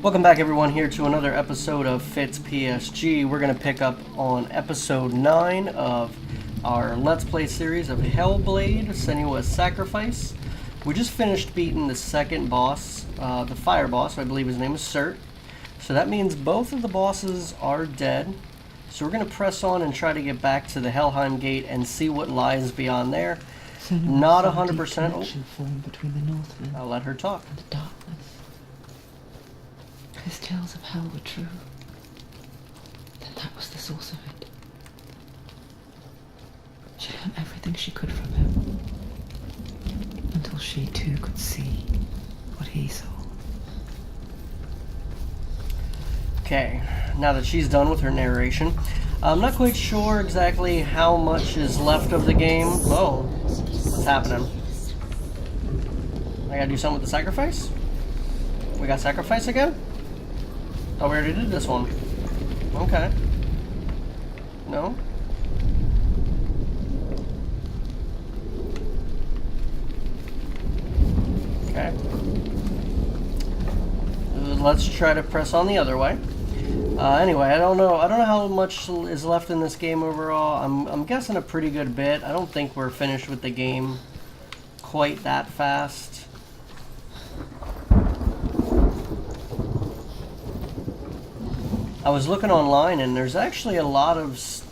Welcome back everyone here to another episode of Fitz-PSG. We're going to pick up on episode 9 of our Let's Play series of Hellblade, Senua's Sacrifice. We just finished beating the second boss, the fire boss. I believe his name is Cert. So that means both of the bosses are dead. So we're going to press on and try to get back to the Helheim Gate and see what lies beyond there. Not 100%. Formed between the Northmen. I'll let her talk. And the darkness. His tales of hell were true. Then that was the source of it. She learned everything she could from him. Until she too could see what he saw. Okay, now that she's done with her narration, I'm not quite sure exactly how much is left of the game. Oh, what's happening? I gotta do something with the sacrifice? We got sacrifice again? Oh, we already did this one. Okay. No? Okay. Let's try to press on the other way. Anyway, I don't know how much is left in this game overall. I'm guessing a pretty good bit. I don't think we're finished with the game quite that fast. I was looking online and there's actually a lot of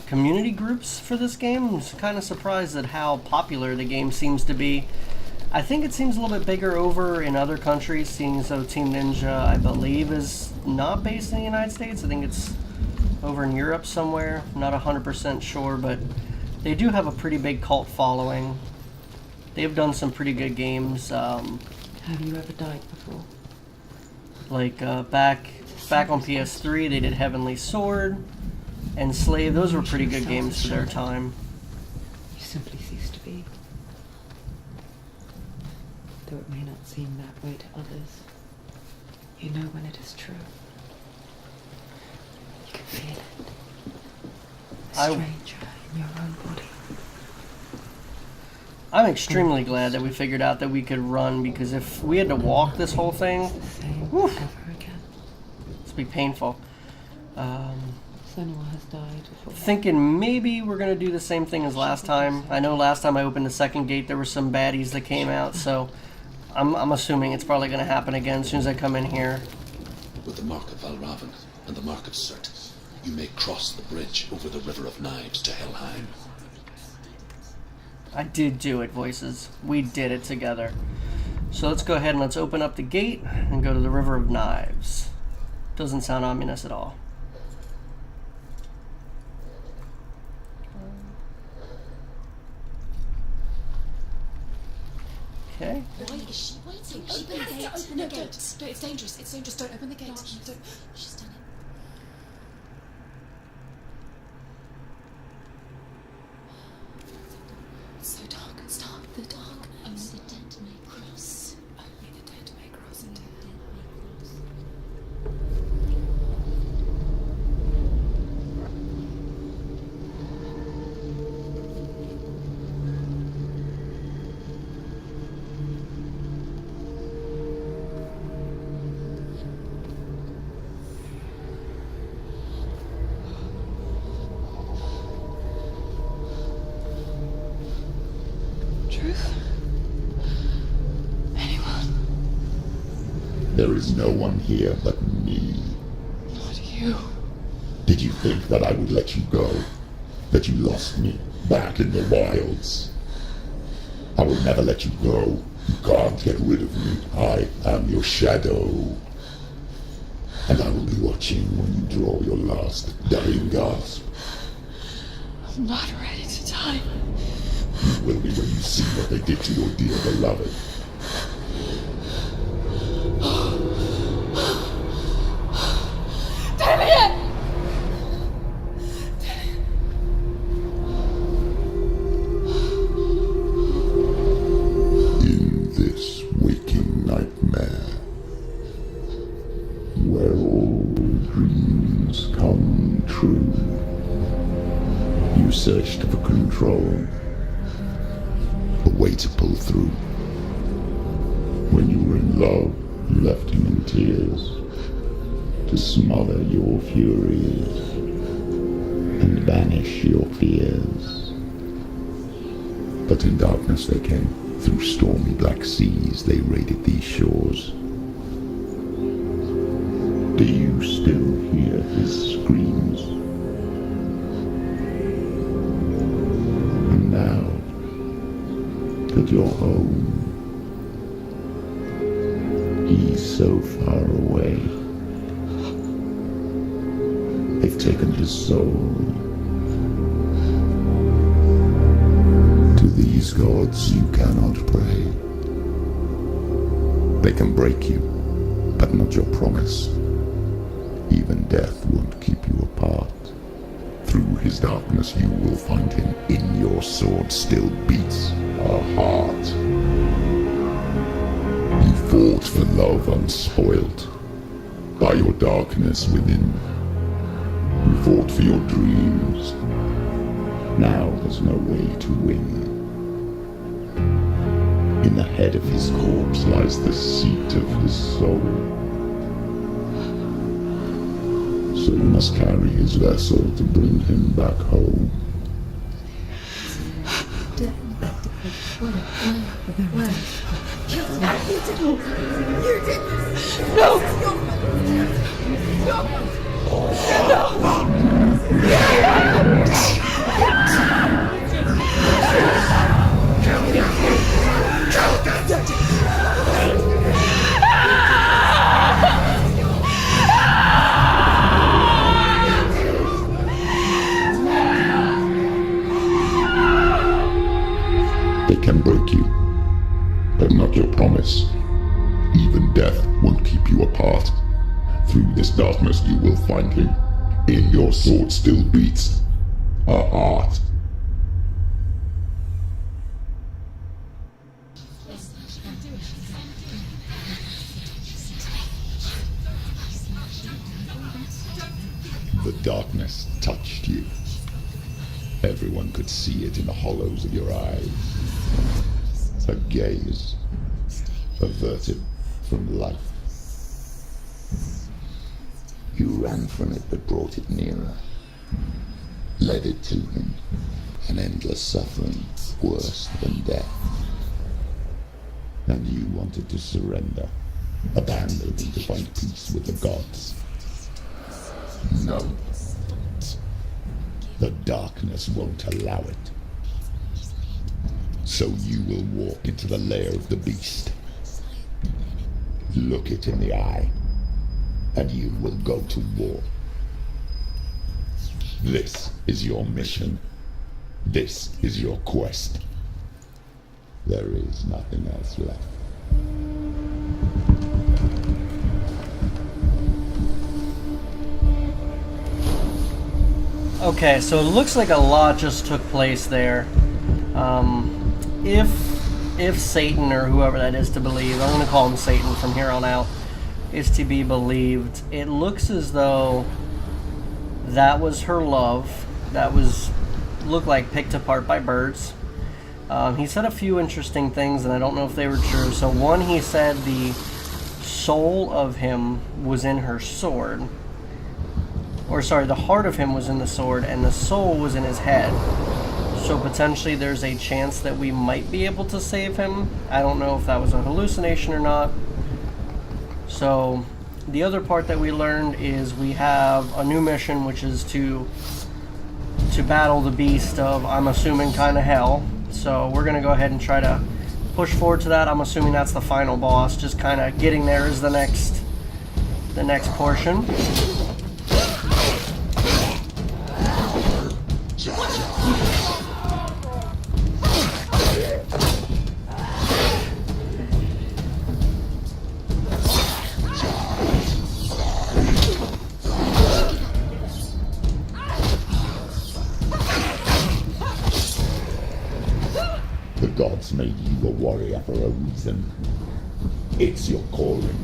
community groups for this game. I'm kind of surprised at how popular the game seems to be. I think it seems a little bit bigger over in other countries, seeing as though Team Ninja, I believe, is not based in the United States. I think it's over in Europe somewhere. I'm not 100% sure, but they do have a pretty big cult following. They've done some pretty good games. Have you ever died before? Like back on PS3, they did Heavenly Sword and Slave. Those were pretty good games for their time. You simply cease to be. Though it may not seem that way to others, you know when it is true. You can feel it. A stranger in your own body. I'm extremely glad that we figured out that we could run, because if we had to walk this whole thing, Over again. it'd be painful. Senua has died before. Thinking maybe we're going to do the same thing as last time. I know last time I opened the second gate there were some baddies that came out, so I'm assuming it's probably going to happen again as soon as I come in here. With the mark of Valravan and the mark of Cert, you may cross the bridge over the River of Knives to Helheim. I did do it, voices. We did it together. So let's go ahead and let's open up the gate and go to the River of Knives. Doesn't sound ominous at all. Okay. Why is she waiting? Open the gate. Open the gate. No, it's dangerous. It's dangerous. Don't open the gate. Don't. She's done it. It's so dark. It's dark. The dark. Only the dead may cross. Only the dead may cross. Only the dead may cross. Truth? Anyone? There is no one here but me. Not you. Did you think that I would let you go? That you lost me back in the wilds? I will never let you go. You can't get rid of me. I am your shadow. And I will be watching when you draw your last dying gasp. I'm not ready to die. You will be when you see what they did to your dear beloved. In this waking nightmare, where all dreams come true, you searched for control, a way to pull through. When you were in love, you left him in tears. to smother your furies and banish your fears. But in darkness they came. Through stormy black seas they raided these shores. Do you still hear his screams? And now that you're home, he's so far away. They've taken his soul. To these gods you cannot pray. They can break you, but not your promise. Even death won't keep you apart. Through his darkness you will find him. In your sword still beats a heart. You fought for love unspoilt by your darkness within. You fought for your dreams. Now there's no way to win. In the head of his corpse lies the seat of his soul. So you must carry his vessel to bring him back home. They can break you, but not your promise. Even death won't keep you apart. Through this darkness you will find him. In your sword still beats a heart. The darkness touched you. Everyone could see it in the hollows of your eyes. A gaze averted from life. You ran from it but brought it nearer. Led it to him. An endless suffering, worse than death. And you wanted to surrender. Abandon to find peace with the gods. No. The darkness won't allow it. So you will walk into the lair of the beast. Look it in the eye, and you will go to war. This is your mission. This is your quest. There is nothing else left. Okay, so it looks like a lot just took place there. If Satan, or whoever that is to believe, I'm going to call him Satan from here on out, is to be believed, it looks as though that was her love. That was looked like picked apart by birds. He said a few interesting things, and I don't know if they were true. So one, he said the soul of him was in her sword. Or sorry, the heart of him was in the sword, and the soul was in his head. So potentially there's a chance that we might be able to save him. I don't know if that was a hallucination or not. So the other part that we learned is we have a new mission, which is to battle the beast of, I'm assuming, kind of hell. So we're going to go ahead and try to push forward to that. I'm assuming that's the final boss. Just kind of getting there is the next portion. The gods made you a warrior for a reason. It's your calling.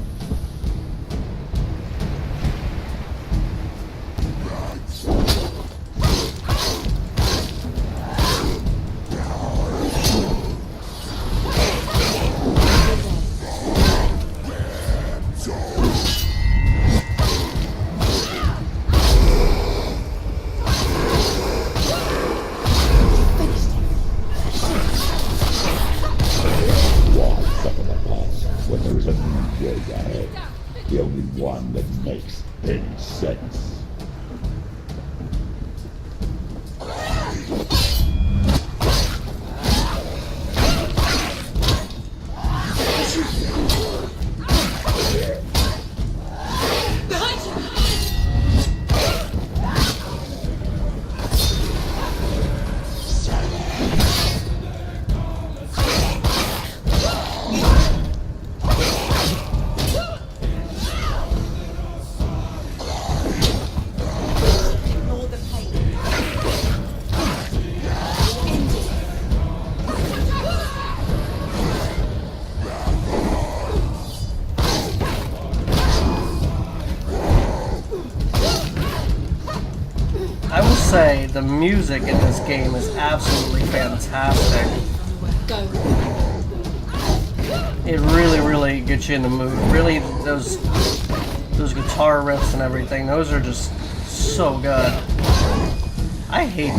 ways ahead. The only one that makes any sense. I will say the music in this game is absolutely fantastic. Go. It really gets you in the mood. Really, those guitar riffs and everything, those are just so good. I hate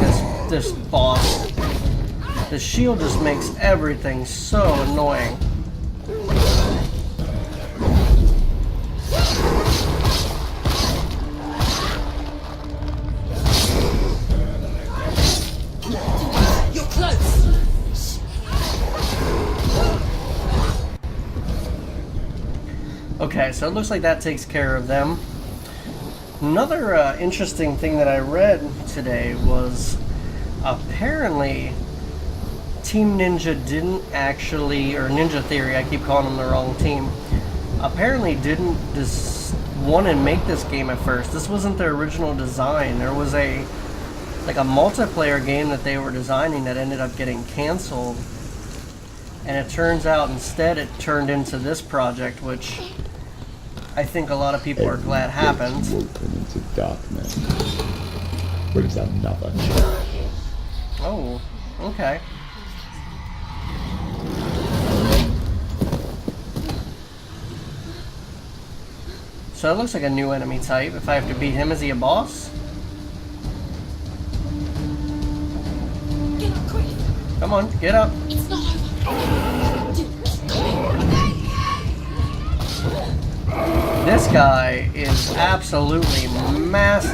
this boss. The shield just makes everything so annoying. You're close. Okay, so it looks like that takes care of them. Another interesting thing that I read today was apparently Team Ninja didn't actually, or Ninja Theory, I keep calling them the wrong team, apparently didn't want to make this game at first. This wasn't their original design. There was a multiplayer game that they were designing that ended up getting canceled. And it turns out instead it turned into this project, which I think a lot of people are glad happened. Open into darkness. Brings another challenge. Oh, okay. So it looks like a new enemy type. If I have to beat him, is he a boss? Get up quick. Come on, get up. It's not over. This guy is absolutely massive.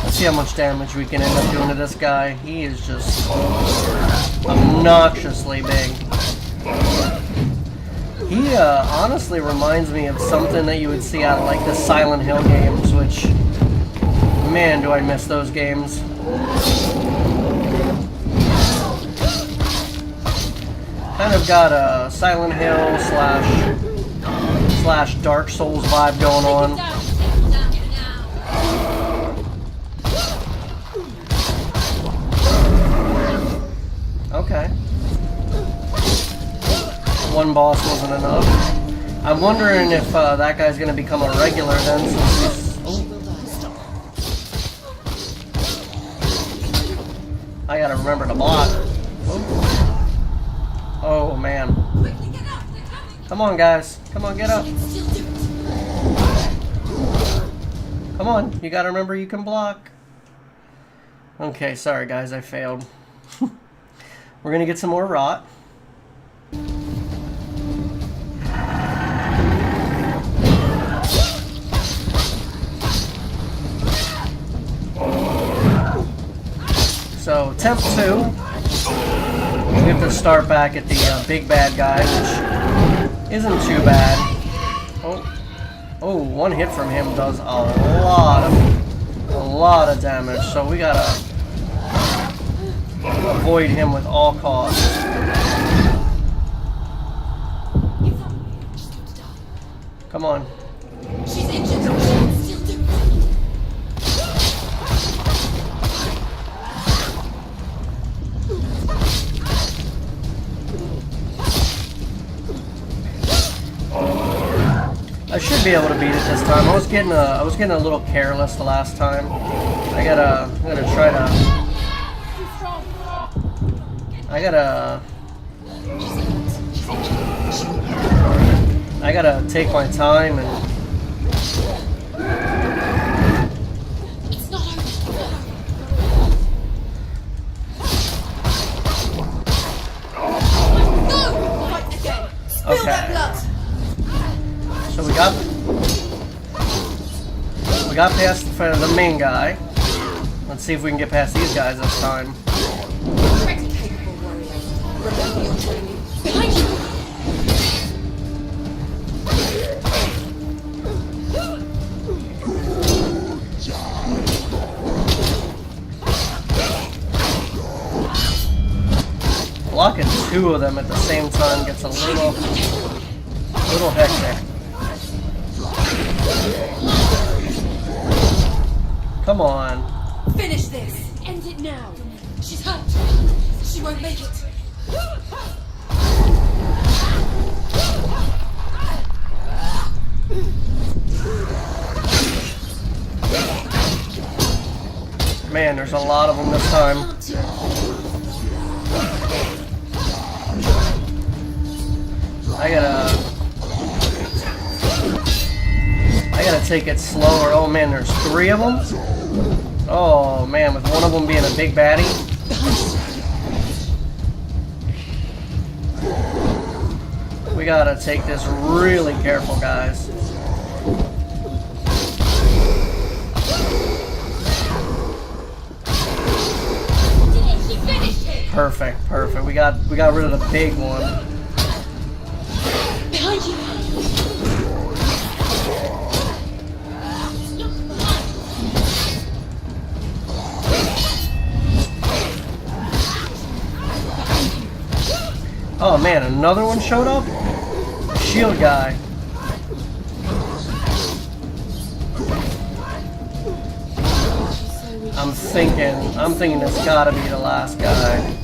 Let's see how much damage we can end up doing to this guy. He is just obnoxiously big. He honestly reminds me of something that you would see out of like the Silent Hill games, which, man, do I miss those games. Kind of got a Silent Hill slash Dark Souls vibe going on. Okay. One boss wasn't enough. I'm wondering if that guy's going to become a regular then, since he's... Oh. I gotta remember to block. Oh, man. Come on, guys. Come on, get up. Come on, you gotta remember you can block. Okay, sorry guys, I failed. We're gonna get some more rot. So, Temp 2, we have to start back at the big bad guy, which isn't too bad. Oh, one hit from him does a lot of damage, so we gotta avoid him with all costs. Come on. She's injured. Still do it. I should be able to beat it this time. I was getting a little careless the last time. I'm gonna try to. I gotta take my time and. It's not over. No! we got past the main guy. Let's see if we can get past these guys this time. Ready, capable warriors. Remember your training. Behind you! Blocking two of them at the same time gets a little hectic. Come on. Finish this! End it now! She's hurt! She won't make it! Man, there's a lot of them this time. I gotta take it slower. Oh man, there's 3 of them? Oh man, with one of them being a big baddie. We gotta take this really careful, guys. Perfect, perfect. We got rid of the big one. Behind you! Oh man, another one showed up? Shield guy. I'm thinking it's gotta be the last guy.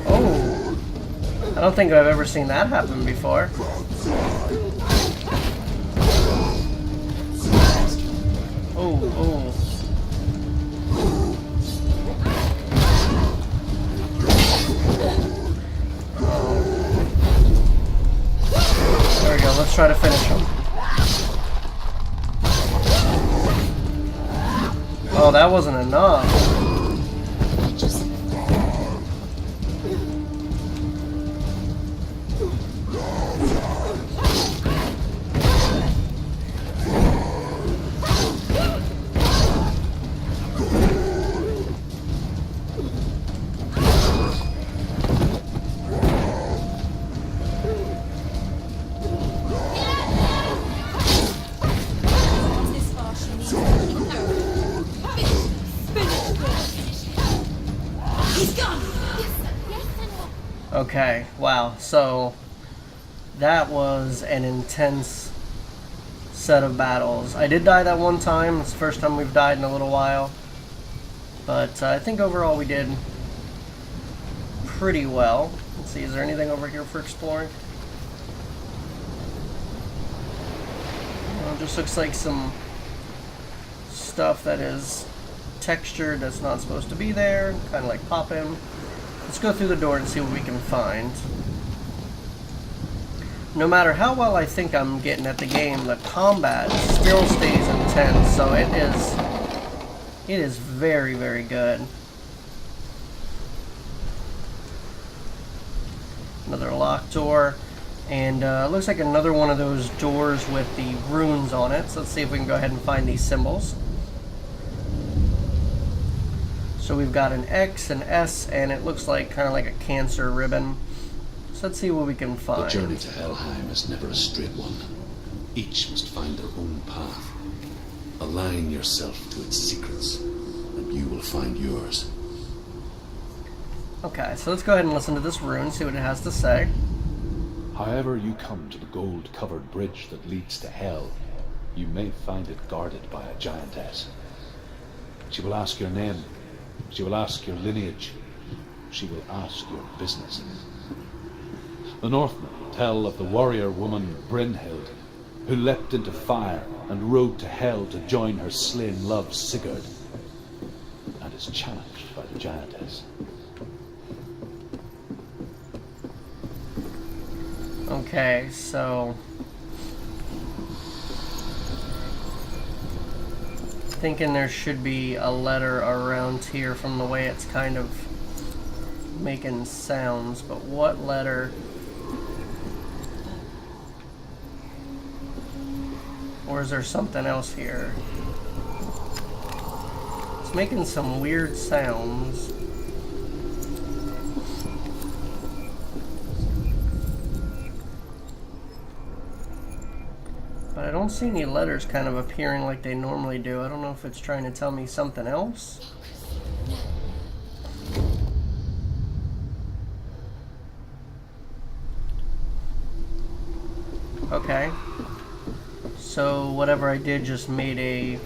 Oh, I don't think I've ever seen that happen before. Oh. There we go, let's try to finish him. Oh, that wasn't enough. Okay, wow, so that was an intense set of battles. I did die that one time. It's the first time we've died in a little while. But I think overall we did pretty well. Let's see, is there anything over here for exploring? Well, it just looks like some stuff that is textured that's not supposed to be there. Kind of like pop in. Let's go through the door and see what we can find. No matter how well I think I'm getting at the game, the combat still stays intense, so it is very, very good. Another locked door, and it looks like another one of those doors with the runes on it. So let's see if we can go ahead and find these symbols. So we've got an X, an S, and it looks like kind of like a cancer ribbon. So let's see what we can find. The journey to Helheim is never a straight one. Each must find their own path. Align yourself to its secrets, and you will find yours. Okay, so let's go ahead and listen to this rune, see what it has to say. However you come to the gold-covered bridge that leads to Hell, you may find it guarded by a giantess. She will ask your name. She will ask your lineage. She will ask your business. The Northmen tell of the warrior woman Brynhild, who leapt into fire and rode to Hell to join her slain love Sigurd, and is challenged by the giantess. Okay, so thinking there should be a letter around here from the way it's kind of making sounds, but what letter Or is there something else here? It's making some weird sounds. But I don't see any letters kind of appearing like they normally do. I don't know if it's trying to tell me something else. Okay. So whatever I did just made a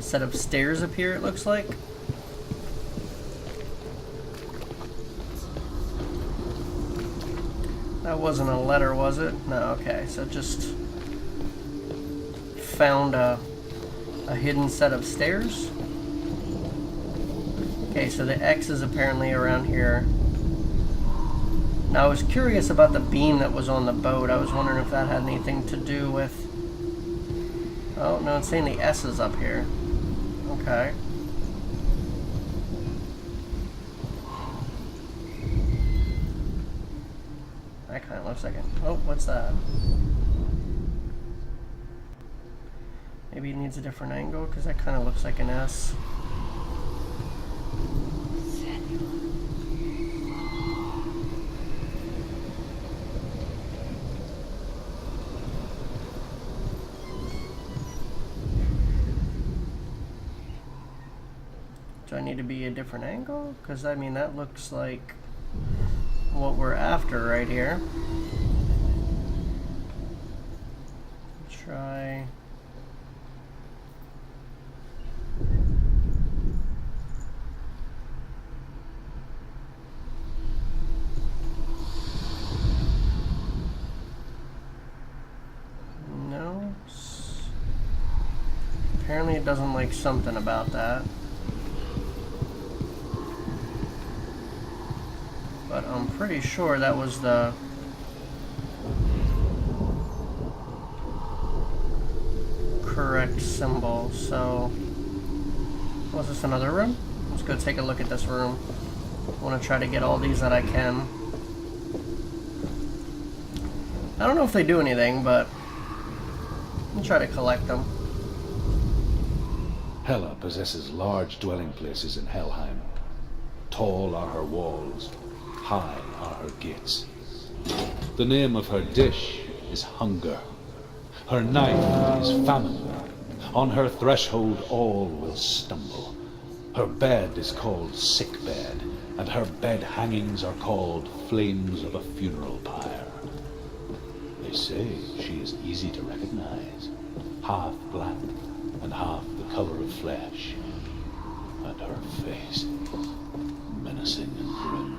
set of stairs appear, it looks like. That wasn't a letter, was it? No, okay. So just found a hidden set of stairs. Okay, so the X is apparently around here. Now I was curious about the beam that was on the boat. I was wondering if that had anything to do with... Oh, no, it's saying the S is up here. Okay. That kind of looks like it. Oh, what's that? Maybe it needs a different angle, because that kind of looks like an S. Do I need to be a different angle? Because, I mean, that looks like what we're after right here. Try... No. Apparently it doesn't like something about that. But I'm pretty sure that was the correct symbol. So, was this another room? Let's go take a look at this room. I want to try to get all these that I can. I don't know if they do anything, but I'll try to collect them. Hela possesses large dwelling places in Helheim. Tall are her walls, high are her gates. The name of her dish is hunger. Her knife is famine. On her threshold all will stumble. Her bed is called sick bed, and her bed hangings are called flames of a funeral pyre. They say she is easy to recognize, half black and half the color of flesh, and her face menacing and grim.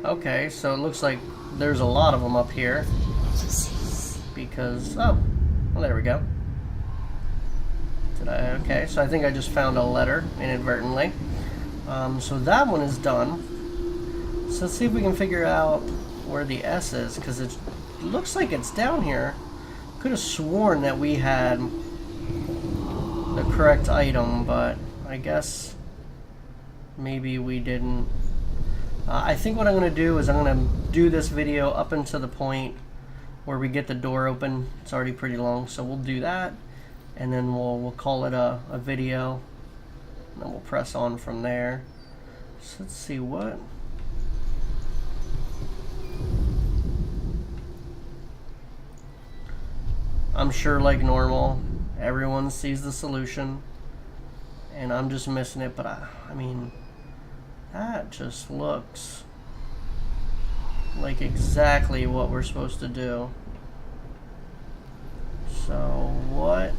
Okay, so it looks like there's a lot of them up here. Because, oh, well, there we go. Okay, so I think I just found a letter inadvertently. So that one is done. So let's see if we can figure out where the S is, because it looks like it's down here. Could have sworn that we had the correct item, but I guess maybe we didn't. I think what I'm going to do is I'm going to do this video up until the point where we get the door open. It's already pretty long, so we'll do that, and then we'll call it a video, and then we'll press on from there. So let's see what. I'm sure, like normal, everyone sees the solution, and I'm just missing it, but I mean, that just looks like exactly what we're supposed to do. So what?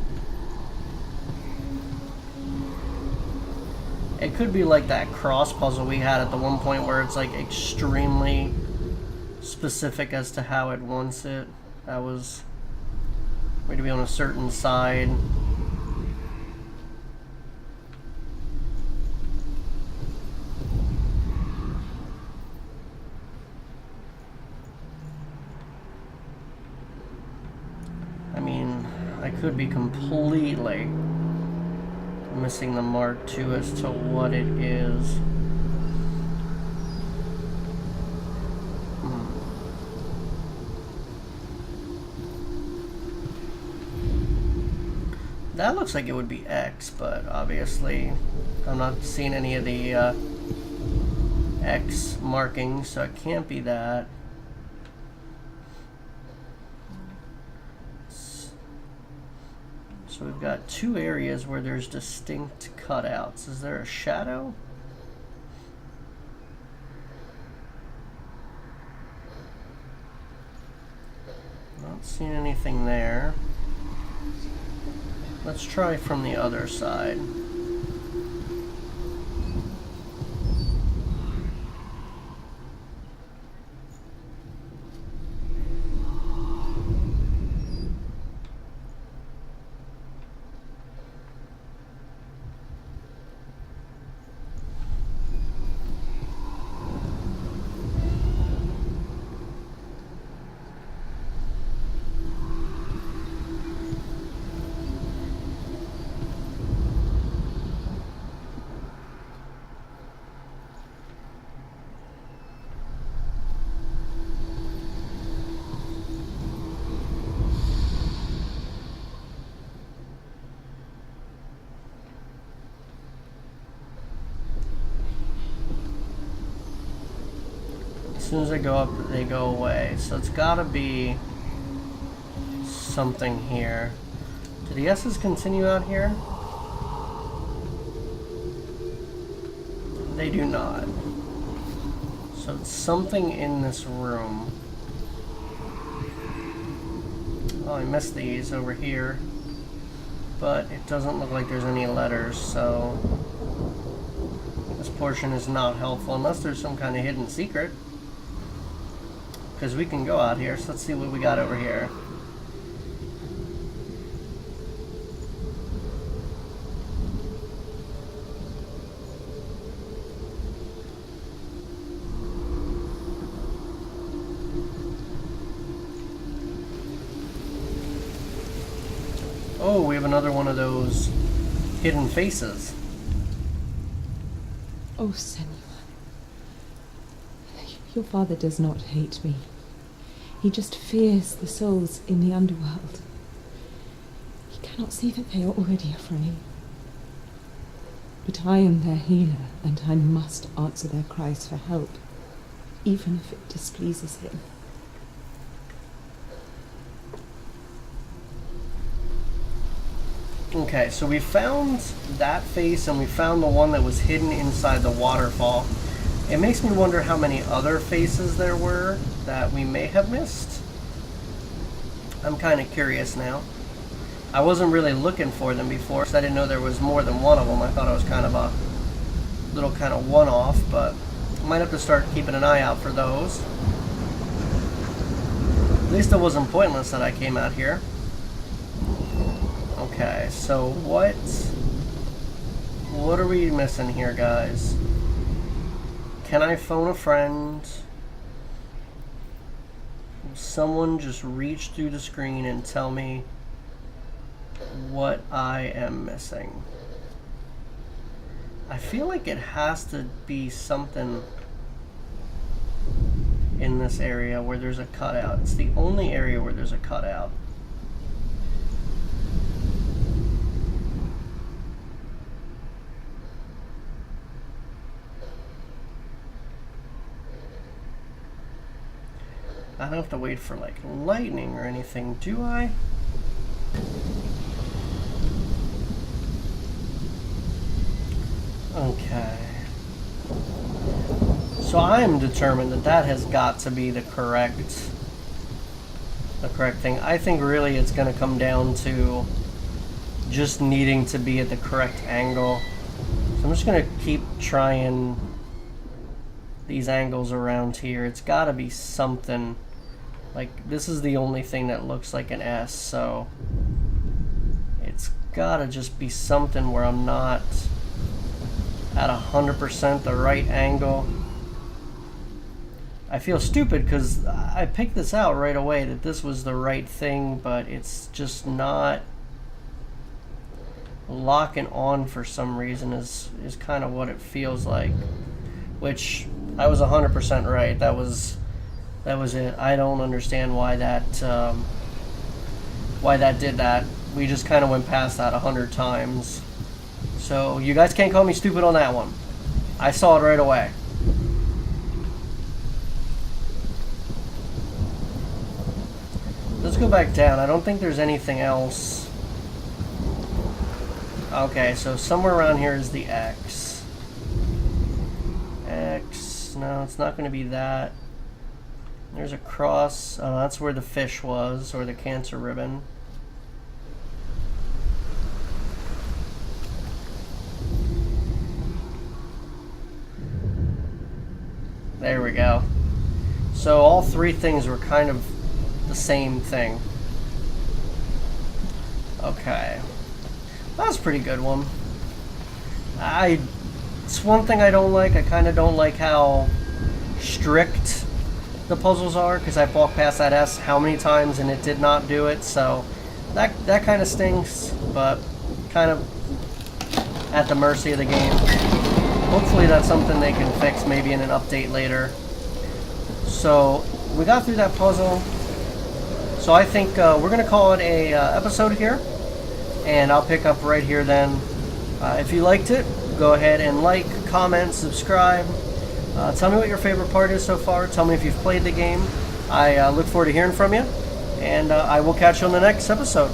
It could be like that cross puzzle we had at the one point where it's like extremely specific as to how it wants it. That was going to be on a certain side. I mean, I could be completely missing the mark too as to what it is. That looks like it would be X, but obviously I'm not seeing any of the X markings, so it can't be that. So we've got two areas where there's distinct cutouts. Is there a shadow? Not seeing anything there. Let's try from the other side. As soon as I go up, they go away. So it's gotta be something here. Do the S's continue out here? They do not. So it's something in this room. Oh, I missed these over here. But it doesn't look like there's any letters, so this portion is not helpful unless there's some kind of hidden secret. Because we can go out here, so let's see what we got over here. Oh, we have another one of those hidden faces. Oh, Senua. Your father does not hate me. He just fears the souls in the underworld. He cannot see that they are already afraid. But I am their healer, and I must answer their cries for help, even if it displeases him. Okay, so we found that face and we found the one that was hidden inside the waterfall. It makes me wonder how many other faces there were that we may have missed. I'm kind of curious now. I wasn't really looking for them before, so I didn't know there was more than one of them. I thought it was kind of a little kind of one-off, but I might have to start keeping an eye out for those. At least it wasn't pointless that I came out here. Okay, so what are we missing here, guys? Can I phone a friend? Will someone just reach through the screen and tell me what I am missing? I feel like it has to be something in this area where there's a cutout. It's the only area where there's a cutout. I don't have to wait for like lightning or anything, do I? Okay. So I am determined that that has got to be the correct thing. I think really it's going to come down to just needing to be at the correct angle. So I'm just going to keep trying these angles around here. It's got to be something. Like, this is the only thing that looks like an S, so it's got to just be something where I'm not at 100% the right angle. I feel stupid because I picked this out right away that this was the right thing, but it's just not locking on for some reason is kind of what it feels like. Which, I was 100% right. That was it. I don't understand why that did that. we just kind of went past that 100 times. So you guys can't call me stupid on that one. I saw it right away. Let's go back down. I don't think there's anything else. Okay, so somewhere around here is the X. X. No, it's not going to be that. There's a cross. Oh, that's where the fish was, or the cancer ribbon. There we go. So all three things were kind of the same thing. Okay. That was a pretty good one. It's one thing I don't like. I kind of don't like how strict the puzzles are, because I've walked past that S how many times and it did not do it, so that kind of stinks, but kind of at the mercy of the game. Hopefully that's something they can fix maybe in an update later. So we got through that puzzle. So I think we're going to call it a episode here, and I'll pick up right here then. If you liked it, go ahead and like, comment, subscribe. Tell me what your favorite part is so far. Tell me if you've played the game. I look forward to hearing from you, and I will catch you on the next episode.